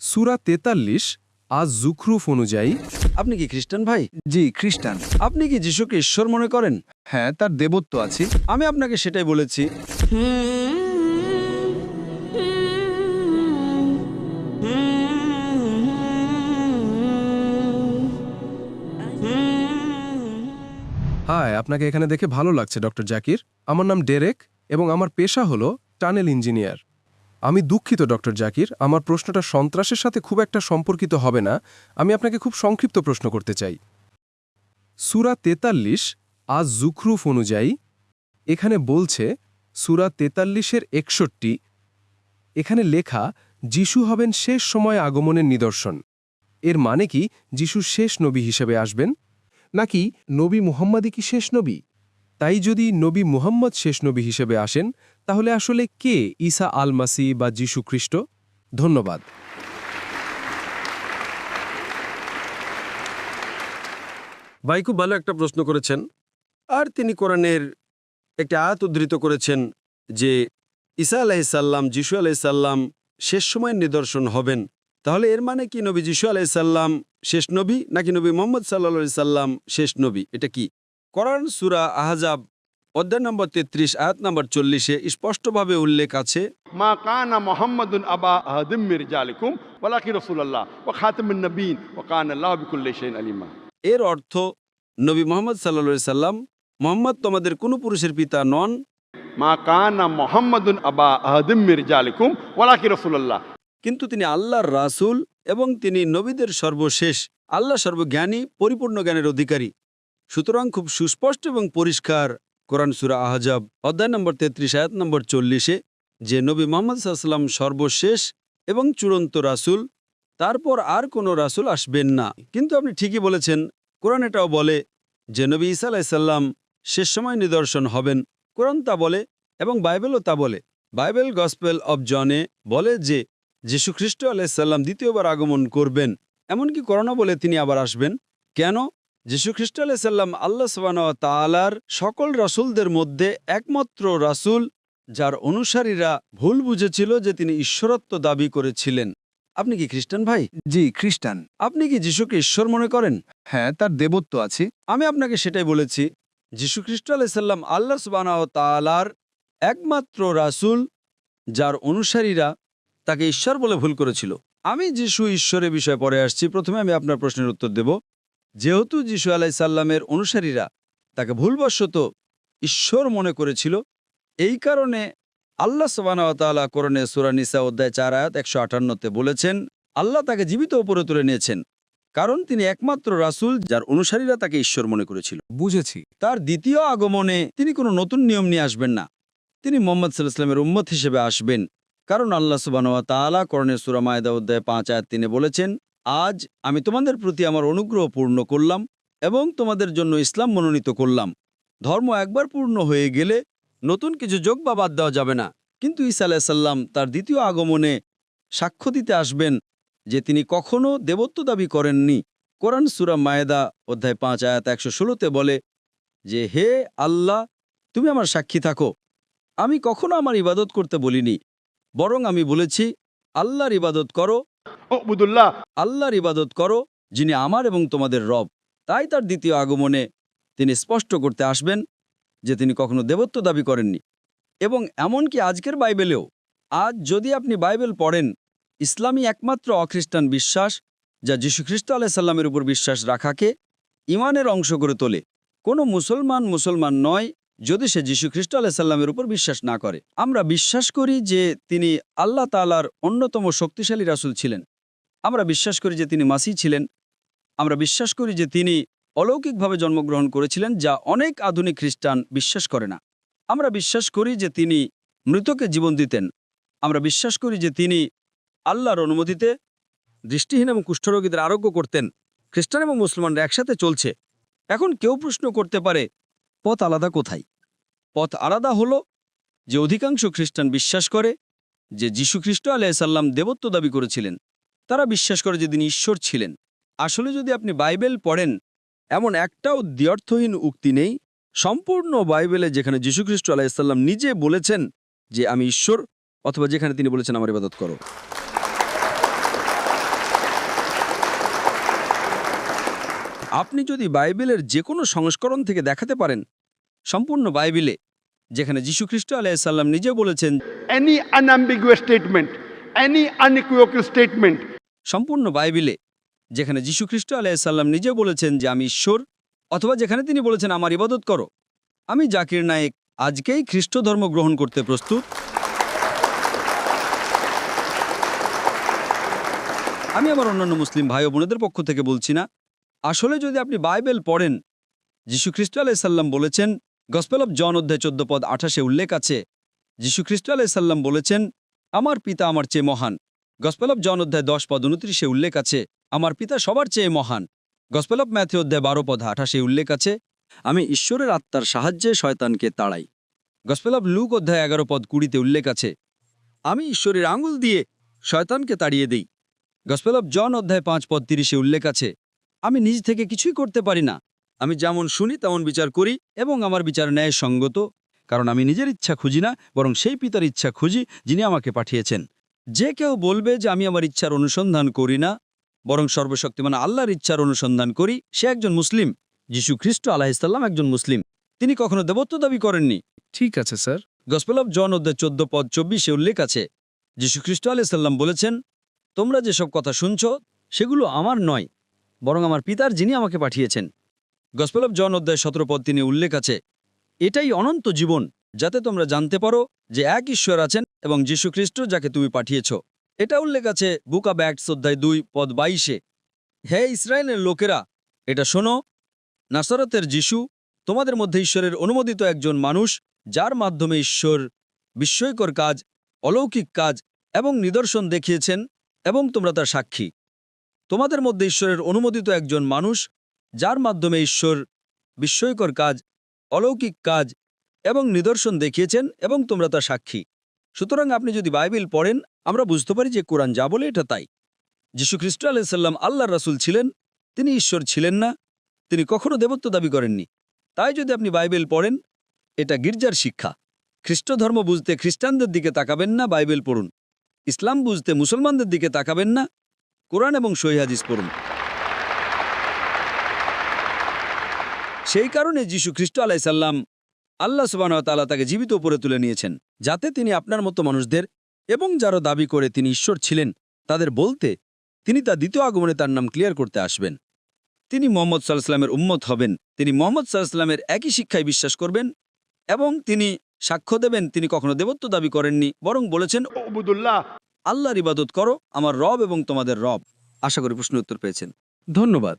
সূরা ৪৩ আজ যুখরুফ অনুযায়ী। আপনি কি খ্রিস্টান ভাই? জি, খ্রিস্টান। আপনি কি যিশুকে ঈশ্বর মনে করেন? হ্যাঁ, তার দেবত্ব আছে। আমি আপনাকে সেটাই বলেছি। হাই, আপনাকে এখানে দেখে ভালো লাগছে ডক্টর জাকির। আমার নাম ডেরেক এবং আমার পেশা হলো টানেল ইঞ্জিনিয়ার। আমি দুঃখিত ডক্টর জাকির, আমার প্রশ্নটা সন্ত্রাসের সাথে খুব একটা সম্পর্কিত হবে না। আমি আপনাকে খুব সংক্ষিপ্ত প্রশ্ন করতে চাই। সূরা ৪৩ আজ যুখরুফ অনুযায়ী এখানে বলছে সূরা ৪৩-এর ৬১, এখানে লেখা যিশু হবেন শেষ সময় আগমনের নিদর্শন। এর মানে কি যিশু শেষ নবী হিসেবে আসবেন, নাকি নবী মুহাম্মদই কি শেষ নবী? তাই যদি নবী মুহাম্মদ শেষ নবী হিসেবে আসেন, তাহলে আসলে কে ঈসা আল মাসিহ বা যিশু খ্রিস্ট? ধন্যবাদ। ভাই খুব ভালো একটা প্রশ্ন করেছেন। আর তিনি কোরআনের একটা আয়াত উদ্ধৃত করেছেন যে ঈসা আলাইহিসসালাম, যিশু আলাইহিসসালাম শেষ সময়ের নিদর্শন হবেন। তাহলে এর মানে কি নবী যিশু আলাইহিসসালাম শেষ নবী, নাকি নবী মুহাম্মদ সাল্লাল্লাহু আলাইহি সাল্লাম শেষ নবী? এটা কি? কোরআন সূরা আহজাব অধ্যায় নম্বর ৩৩ আয়াত নম্বর ৪০-এ স্পষ্টভাবে উল্লেখ আছে, মা কানা মুহাম্মাদুন আবা আহাদিম মির রিজালিকুম ওয়ালাকিন রাসূলুল্লাহ ওয়া খাতামুন নবিয়্যিন ওয়া কানা আল্লাহু বিকুল্লি শাইইন আলিমা। এর অর্থ নবী মুহাম্মদ সাল্লাল্লাহু আলাইহি সাল্লাম, মুহাম্মদ তোমাদের কোনো পুরুষের পিতা নন। মা কানা মুহাম্মাদুন আবা আহাদিম মির রিজালিকুম ওয়ালাকিন রাসূলুল্লাহ। কিন্তু তিনি আল্লাহর রাসূল এবং তিনি নবীদের সর্বশেষ। আল্লাহ সর্বজ্ঞানী, পরিপূর্ণ জ্ঞানের অধিকারী। সুতরাং খুব সুস্পষ্ট এবং পরিষ্কার কোরআন সূরা আহজাব অধ্যায় নম্বর ৩৩ আয়াত নম্বর ৪০-এ যে নবী মুহাম্মদ সাল্লাল্লাহু আলাইহি সাল্লাম সর্বশেষ এবং চূড়ান্ত রাসূল, তারপর আর কোনো রাসূল আসবেন না। কিন্তু আপনি ঠিকই বলেছেন, কোরআন এটাও বলে যে নবী ঈসা আলাইহিস সালাম শেষ সময় নিদর্শন হবেন। কোরআন তা বলে এবং বাইবেলও তা বলে। বাইবেল গসপেল অব জনে বলে যে যীশু খ্রিস্ট আলাইহিস সালাম দ্বিতীয়বার আগমন করবেন। এমনকি কোরআনও বলে তিনি আবার আসবেন। কেন? যীশু খ্রিস্ট আলাইহিস সালাম আল্লাহ সুবহানাহু ওয়া তাআলার সকল রাসূলদের মধ্যে একমাত্র রাসূল যার অনুসারীরা ভুল বুঝেছিল যে তিনি ঈশ্বরত্ব দাবি করেছিলেন। আপনি কি খ্রিস্টান ভাই? জি, খ্রিস্টান। আপনি কি যিশুকে ঈশ্বর মনে করেন? হ্যাঁ, তার দেবত্ব আছে। আমি আপনাকে সেটাই বলেছি। যীশু খ্রিস্ট আলাইহিস সালাম আল্লাহ সুবহানাহু ওয়া তাআলার একমাত্র রাসূল যার অনুসারীরা তাকে ঈশ্বর বলে ভুল করেছিল। আমি যিশু ঈশ্বরের বিষয়ে পরে আসছি। প্রথমে আমি আপনার প্রশ্নের উত্তর দেব। যেহেতু যিশু আলাইহিস সালামের অনুসারীরা তাকে ভুলবশত ঈশ্বর মনে করেছিল, এই কারণে আল্লাহ সুবহানাহু ওয়া তাআলা কোরআনে সূরা নিসা অধ্যায় ৪ আয়াত ১৫৮-তে বলেছেন আল্লাহ তাকে জীবিত উপরে তুলে নিয়েছেন, কারণ তিনি একমাত্র রাসূল যার অনুসারীরা তাকে ঈশ্বর মনে করেছিল। বুঝেছি। তার দ্বিতীয় আগমনে তিনি কোনো নতুন নিয়ম নিয়ে আসবেন না। তিনি মুহাম্মদ সাল্লাল্লাহু আলাইহি ওয়াসাল্লামের উম্মত হিসেবে আসবেন। কারণ আল্লাহ সুবহানাহু ওয়া তাআলা কোরআনে সূরা মায়েদা অধ্যায় ৫ আয়াত ৩-এ বলেছেন, আজ আমি তোমাদের প্রতি আমার অনুগ্রহ পূর্ণ করলাম এবং তোমাদের জন্য ইসলাম মনোনীত করলাম। ধর্ম একবার পূর্ণ হয়ে গেলে নতুন কিছু যোগ বা বাদ দেওয়া যাবে না। কিন্তু ঈসা আলাইহিস সালাম তার দ্বিতীয় আগমনে সাক্ষ্য দিতে আসবেন যে তিনি কখনো দেবত্ব দাবি করেননি। কোরআন সূরা মায়েদা অধ্যায় ৫ আয়াত ১১৬-তে বলে যে, হে আল্লাহ, তুমি আমার সাক্ষী থাকো, আমি কখনো আমার ইবাদত করতে বলিনি, বরং আমি বলেছি আল্লাহর ইবাদত করো, উবুদুল্লাহ। আল্লাহর ইবাদত করো যিনি আমার এবং তোমাদের রব। তাই তার দ্বিতীয় আগমনে তিনি স্পষ্ট করতে আসবেন যে তিনি কখনো দেবত্ব দাবি করেননি। এবং এমনকি আজকের বাইবেলেও, আজ যদি আপনি বাইবেল পড়েন, ইসলামই একমাত্র অখ্রিস্টান বিশ্বাস যা যীশু খ্রিস্ট আলাইহিস সালামের উপর বিশ্বাস রাখাকে ঈমানের অংশ করে তোলে। কোনো মুসলমান নয় যদি সে যীশু খ্রিস্ট আলাইহিস সালামের উপর বিশ্বাস না করে। আমরা বিশ্বাস করি যে তিনি আল্লাহ তাআলার অন্যতম শক্তিশালী রাসূল ছিলেন। আমরা বিশ্বাস করি যে তিনি মাসিহ ছিলেন। আমরা বিশ্বাস করি যে তিনি অলৌকিকভাবে জন্মগ্রহণ করেছিলেন, যা অনেক আধুনিক খ্রিস্টান বিশ্বাস করে না। আমরা বিশ্বাস করি যে তিনি মৃতকে জীবন দিতেন। আমরা বিশ্বাস করি যে তিনি আল্লাহর অনুমতিতে দৃষ্টিহীন এবং কুষ্ঠরোগীদের আরোগ্য করতেন। খ্রিস্টান এবং মুসলমানরা একসাথে চলছে। এখন কেউ প্রশ্ন করতে পারে, পথ আলাদা কোথায়? পথ আলাদা হলো যে অধিকাংশ খ্রিস্টান বিশ্বাস করে যে যীশু খ্রিস্ট আলাইহিস সালাম দেবত্ব দাবি করেছিলেন। তারা বিশ্বাস করে যে তিনি ঈশ্বর ছিলেন। আসলে যদি আপনি বাইবেল পড়েন, এমন একটাও দ্ব্যর্থহীন উক্তি নেই সম্পূর্ণ বাইবেলে যেখানে যীশু খ্রিস্ট আলাইহিস সালাম নিজে বলেছেন যে আমি ঈশ্বর, অথবা যেখানে তিনি বলেছেন আমার ইবাদত করো। আপনি যদি বাইবেলের যে কোনো সংস্করণ থেকে দেখাতে পারেন, সম্পূর্ণ বাইবেলে, যেখানে যীশু খ্রিস্ট আলাইহিসসালাম নিজে বলেছেন, Any unambiguous statement, any unequivocal statement, সম্পূর্ণ বাইবেলে, যেখানে যীশু খ্রিস্ট আলাইহিসসালাম নিজে বলেছেন যে আমি ঈশ্বর, অথবা যেখানে তিনি বলেছেন আমার ইবাদত করো, আমি জাকির নায়েক আজকেই খ্রিস্ট ধর্ম গ্রহণ করতে প্রস্তুত। আমি আমার অন্যান্য মুসলিম ভাই ও বোনেদের পক্ষ থেকে বলছি না। আসলে যদি আপনি বাইবেল পড়েন, যীশু খ্রিস্ট আলাইহিসসালাম বলেছেন, গসপেল অফ জন অধ্যায় 14 পদ 28 উল্লেখ আছে, যীশু খ্রিস্ট আলাইহিসসালাম বলেছেন, আমার পিতা আমার চেয়ে মহান। গসপেল অফ জন অধ্যায় 10 পদ 29 উল্লেখ আছে, আমার পিতা সবার চেয়ে মহান। গসপেল অফ ম্যাথিউ অধ্যায় 12 পদ 28 উল্লেখ আছে, আমি ঈশ্বরের আত্মার সাহায্যে শয়তানকে তাড়াই। গসপেল অফ লুক অধ্যায় 11 পদ 20 উল্লেখ আছে, আমি ঈশ্বরের আঙুল দিয়ে শয়তানকে তাড়িয়ে দেই। গসপেল অফ জন অধ্যায় 5 পদ 30 উল্লেখ আছে, আমি নিজ থেকে কিছুই করতে পারি না, আমি যেমন শুনি তেমন বিচার করি এবং আমার বিচার ন্যায়সঙ্গত, কারণ আমি নিজের ইচ্ছা খুঁজি না, বরং সেই পিতার ইচ্ছা খুঁজি যিনি আমাকে পাঠিয়েছেন। যে কেউ বলবে যে আমি আমার ইচ্ছার অনুসন্ধান করি না, বরং সর্বশক্তিমান আল্লাহর ইচ্ছার অনুসন্ধান করি, সে একজন মুসলিম। যীশু খ্রিস্ট আলাইহিসসালাম একজন মুসলিম, তিনি কখনো দেবত্ব দাবি করেননি। ঠিক আছে স্যার। গসপেল অফ জন অধ্যায় 14 পদ 24 উল্লেখ আছে, যীশু খ্রিস্ট আলাইহিসসালাম বলেছেন, তোমরা যেসব কথা শুনছ সেগুলো আমার নয়, বরং আমার পিতার যিনি আমাকে পাঠিয়েছেন। গসপেল অফ জন অধ্যায় 17 পদ 3 উল্লেখ আছে, এটাই অনন্ত জীবন, যাতে তোমরা জানতে পারো যে এক ঈশ্বর আছেন এবং যীশু খ্রিস্ট যাকে তুমি পাঠিয়েছ। এটা উল্লেখ আছে বুক অব অ্যাক্টস অধ্যায় 2 পদ 22। হে ইসরায়েলের লোকেরা, এটা শোনো, নাসরতের যীশু তোমাদের মধ্যে ঈশ্বরের অনুমোদিত একজন মানুষ, যার মাধ্যমে ঈশ্বর বিস্ময়কর কাজ, অলৌকিক কাজ এবং নিদর্শন দেখিয়েছেন, এবং তোমরা তার সাক্ষী। তোমাদের মধ্যে ঈশ্বরের অনুমোদিত একজন মানুষ, যার মাধ্যমে ঈশ্বর বিস্ময়কর কাজ, অলৌকিক কাজ এবং নিদর্শন দেখিয়েছেন, এবং তোমরা তার সাক্ষী। সুতরাং আপনি যদি বাইবেল পড়েন, আমরা বুঝতে পারি যে কোরআন যা বলে এটা তাই। যীশু খ্রিস্ট আলাইহিসসালাম আল্লাহর রাসূল ছিলেন, তিনি ঈশ্বর ছিলেন না, তিনি কখনো দেবত্ব দাবি করেননি। তাই যদি আপনি বাইবেল পড়েন, এটা গির্জার শিক্ষা। খ্রিস্ট ধর্ম বুঝতে খ্রিস্টানদের দিকে তাকাবেন না, বাইবেল পড়ুন। ইসলাম বুঝতে মুসলমানদের দিকে তাকাবেন না, কোরআন এবং সহিহ হাদিস পড়ুন। সেই কারণে যীশু খ্রিস্ট আলাইহিসসালাম, আল্লাহ সুবহানাহু ওয়া তাআলা তাকে জীবিত উপরে তুলে নিয়েছেন, যাতে তিনি আপনার মতো মানুষদের এবং যারা দাবি করে তিনি ঈশ্বর ছিলেন তাদের বলতে তিনি তার দ্বিতীয় আগমনে তার নাম ক্লিয়ার করতে আসবেন। তিনি মুহাম্মদ সাল্লাল্লাহু আলাইহি ওয়াসাল্লামের উম্মত হবেন, তিনি মুহাম্মদ সাল্লাল্লাহু আলাইহি ওয়াসাল্লামের একই শিক্ষায় বিশ্বাস করবেন, এবং তিনি সাক্ষ্য দেবেন তিনি কখনো দেবত্ব দাবি করেননি, বরং বলেছেন, উবুদুল্লাহ, আল্লাহর ইবাদত করো, আমার রব এবং তোমাদের রব। আশা করি প্রশ্ন উত্তর পেয়েছেন। ধন্যবাদ।